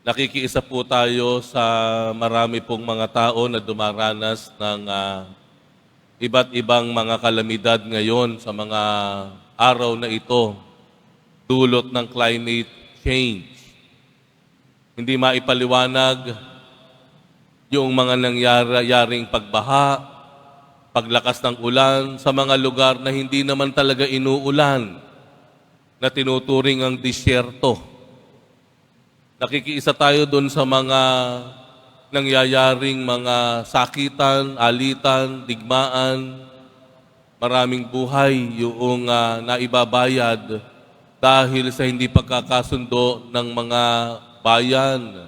Nakikiisa po tayo sa marami pong mga tao na dumaranas ng iba't ibang mga kalamidad ngayon sa mga araw na ito, dulot ng climate change. Hindi maipaliwanag yung mga nangyaring pagbaha, paglakas ng ulan sa mga lugar na hindi naman talaga inuulan, na tinuturing ang disyerto. Nakikiisa tayo doon sa mga nangyayaring mga sakitan, alitan, digmaan, maraming buhay yung naibabayad dahil sa hindi pagkakasundo ng mga bayan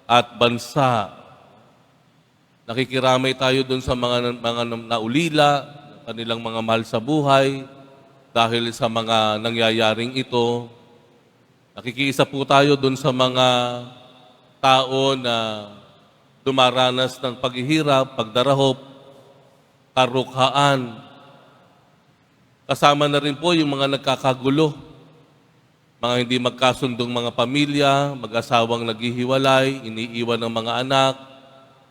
at bansa. Nakikiramay tayo doon sa mga naulila, kanilang mga mahal sa buhay dahil sa mga nangyayaring ito. Nakikiisa po tayo doon sa mga tao na dumaranas ng paghihirap, pagdarahop, karukhaan. Kasama na rin po yung mga nagkakagulo, mga hindi magkasundong mga pamilya, mag-asawang naghihiwalay, iniiwan ng mga anak,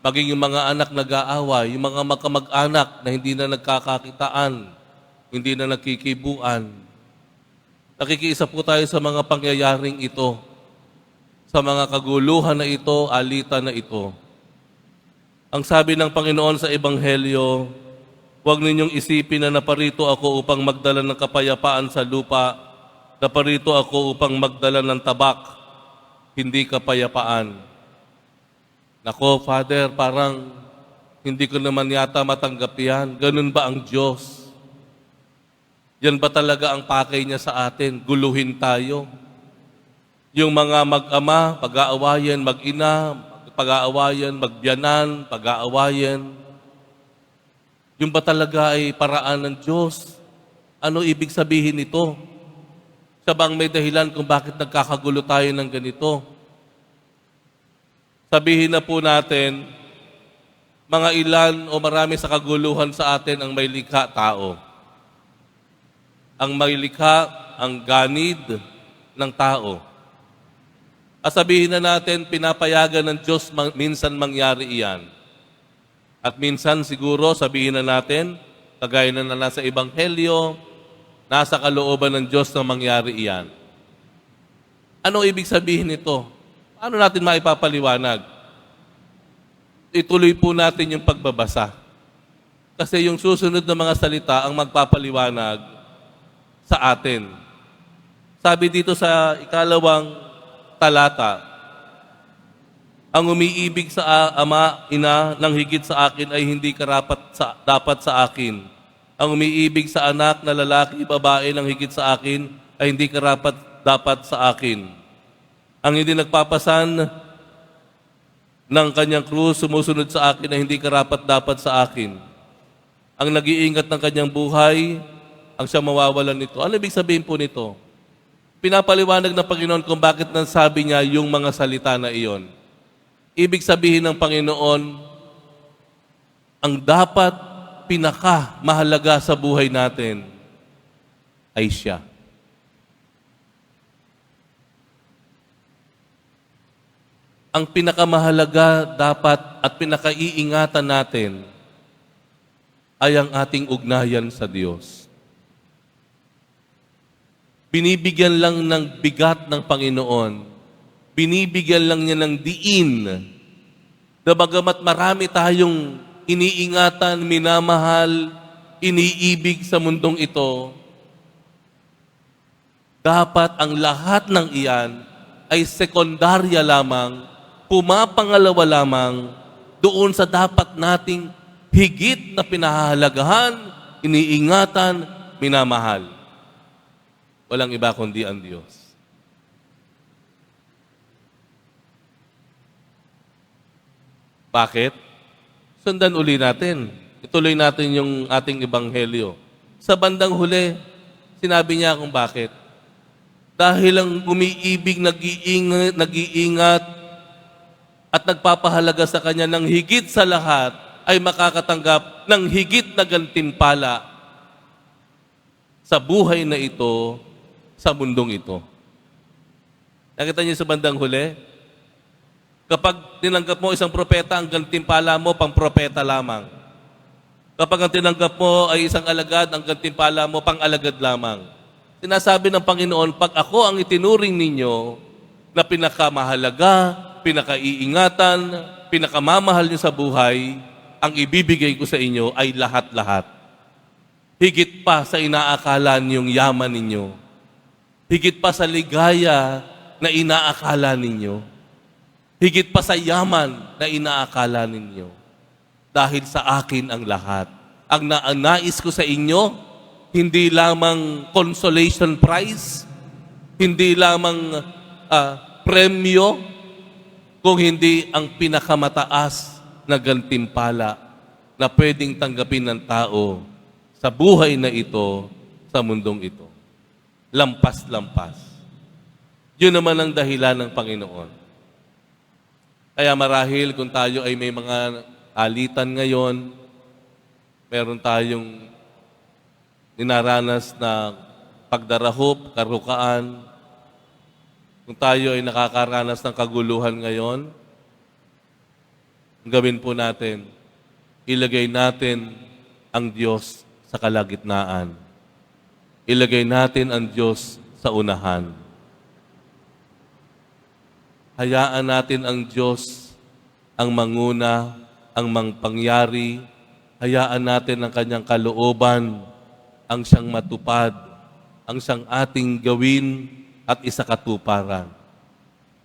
maging yung mga anak nag-aaway, yung mga magkamag-anak na hindi na nagkakakitaan, hindi na nagkikibuan. Nakikiisa po tayo sa mga pangyayaring ito, sa mga kaguluhan na ito, alitan na ito. Ang sabi ng Panginoon sa Ebanghelyo, huwag ninyong isipin na naparito ako upang magdala ng kapayapaan sa lupa, naparito ako upang magdala ng tabak, hindi kapayapaan. Nako, Father, parang hindi ko naman yata matanggap yan. Ganun ba ang Diyos? Yan ba talaga ang pakay niya sa atin? Guluhin tayo. Yung mga mag-ama, pag-aawayan, mag-ina, pag-aawayan, magbiyanan, pag-aawayan. Yung ba talaga ay paraan ng Diyos? Ano ibig sabihin nito? Siya bang may dahilan kung bakit nagkakagulo tayo ng ganito? Sabihin na po natin, mga ilan o marami sa kaguluhan sa atin ang may likha tao. Ang may likha, ang ganid ng tao. At sabihin na natin, pinapayagan ng Diyos minsan mangyari iyan. At minsan siguro sabihin na natin, kagaya na nasa Ebanghelyo, nasa kalooban ng Diyos na mangyari iyan. Ano ibig sabihin nito? Paano natin maipapaliwanag? Ituloy po natin yung pagbabasa. Kasi yung susunod na mga salita ang magpapaliwanag sa atin. Sabi dito sa 2 talata, ang umiibig sa ama, ina, ng higit sa akin ay hindi dapat sa akin. Ang umiibig sa anak na lalaki, babae ng higit sa akin ay hindi dapat sa akin. Ang hindi nagpapasan ng kanyang krus, sumusunod sa akin ay hindi dapat sa akin. Ang nag-iingat ng kanyang buhay, ang siya mawawalan nito. Ano ibig sabihin po nito? Pinapaliwanag ng Panginoon kung bakit nasabi niya yung mga salita na iyon. Ibig sabihin ng Panginoon, ang dapat pinakamahalaga sa buhay natin ay siya. Ang pinakamahalaga dapat at pinakaiingatan natin ay ang ating ugnayan sa Diyos. Binibigyan lang ng bigat ng Panginoon. Binibigyan lang niya ng diin na bagamat marami tayong iniingatan, minamahal, iniibig sa mundong ito, dapat ang lahat ng iyan ay sekundarya lamang, pumapangalawa lamang doon sa dapat nating higit na pinahahalagahan, iniingatan, minamahal. Walang iba kundi ang Diyos. Bakit? Sundan uli natin. Ituloy natin yung ating ebanghelyo. Sa bandang huli, sinabi niya kung bakit. Dahil ang umiibig, nag-iingat, at nagpapahalaga sa Kanya ng higit sa lahat, ay makakatanggap ng higit na gantimpala sa buhay na ito, sa mundong ito. Nakita niyo sa bandang huli? Kapag tinanggap mo isang propeta, ang gantimpala mo, pang propeta lamang. Kapag ang tinanggap mo ay isang alagad, ang gantimpala mo, pang alagad lamang. Sinasabi ng Panginoon, pag ako ang itinuring ninyo na pinakamahalaga, pinakaiingatan, pinakamamahal niyo sa buhay, ang ibibigay ko sa inyo ay lahat-lahat. Higit pa sa inaakala niyong yaman ninyo. Higit pa sa ligaya na inaakala ninyo. Higit pa sa yaman na inaakala ninyo. Dahil sa akin ang lahat. Ang naanais ko sa inyo, hindi lamang consolation prize, hindi lamang premyo, kung hindi ang pinakamataas na gantimpala na pwedeng tanggapin ng tao sa buhay na ito, sa mundong ito. Lampas-lampas. Yun naman ang dahilan ng Panginoon. Kaya marahil kung tayo ay may mga alitan ngayon, meron tayong dinaranas na pagdarahop, karukaan. Kung tayo ay nakakaranas ng kaguluhan ngayon, ang gawin po natin, ilagay natin ang Diyos sa kalagitnaan. Ilagay natin ang Diyos sa unahan. Hayaan natin ang Diyos ang manguna, ang mangpangyari. Hayaan natin ang kanyang kalooban, ang siyang matupad, ang siyang ating gawin at isakatuparan.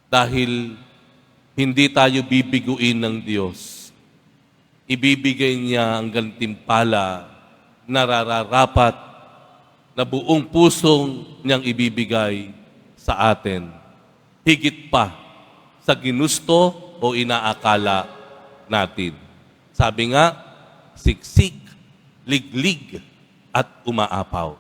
Dahil hindi tayo bibiguin ng Diyos. Ibibigay niya ang gantimpala na nararapat na buong pusong niyang ibibigay sa atin. Higit pa sa ginusto o inaakala natin. Sabi nga, siksik, liglig, at umaapaw.